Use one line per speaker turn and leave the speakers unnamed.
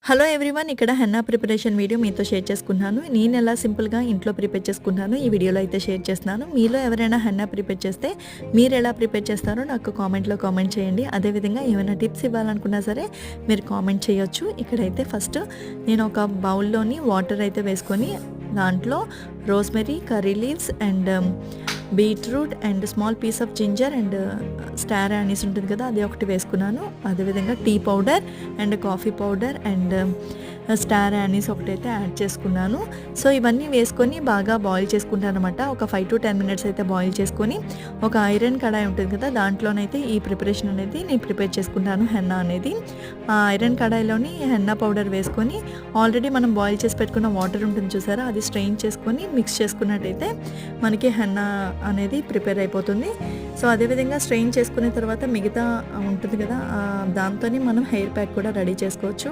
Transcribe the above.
Hello everyone, ఇక్కడ henna preparation video మీతో share చేసుకున్నాను. నేను ఎలా సింపుల్గా ఇంట్లో ప్రిపేర్ చేసుకున్నాను ఈ వీడియోలో అయితే షేర్ చేస్తున్నాను. మీలో ఎవరైనా హెన్నా ప్రిపేర్ చేస్తే మీరు ఎలా ప్రిపేర్ చేస్తారో నాకు కామెంట్లో కామెంట్ చేయండి. అదేవిధంగా ఏమైనా టిప్స్ ఇవ్వాలనుకున్నా సరే మీరు కామెంట్ చేయొచ్చు. ఇక్కడైతే ఫస్ట్ నేను ఒక బౌల్లోని వాటర్ అయితే వేసుకొని దాంట్లో rosemary, curry leaves and beetroot and small piece of ginger and star anise ఉంటుంది కదా, అది ఒకటి వేసుకున్నాను. అదేవిధంగా tea powder and coffee powder and star anise ఒకటైతే యాడ్ చేసుకున్నాను. సో ఇవన్నీ వేసుకొని బాగా బాయిల్ చేసుకుంటాను అనమాట. ఒక 5 to 10 minutes అయితే బాయిల్ చేసుకొని ఒక ఐరన్ కడాయి ఉంటుంది కదా, దాంట్లోనైతే ఈ ప్రిపరేషన్ అనేది నేను ప్రిపేర్ చేసుకుంటాను హెన్నా అనేది. ఆ ఐరన్ కడాయిలోని హెన్నా పౌడర్ వేసుకొని ఆల్రెడీ మనం బాయిల్ చేసి పెట్టుకున్న వాటర్ ఉంటుంది చూసారా, అది స్ట్రెయిన్ చేసుకొని మిక్స్ చేసుకున్నట్టయితే మనకి హెన్నా అనేది ప్రిపేర్ అయిపోతుంది. సో అదేవిధంగా స్ట్రెయిన్ చేసుకున్న తర్వాత మిగతా ఉంటుంది కదా, దాంతో మనం హెయిర్ ప్యాక్ కూడా రెడీ చేసుకోవచ్చు.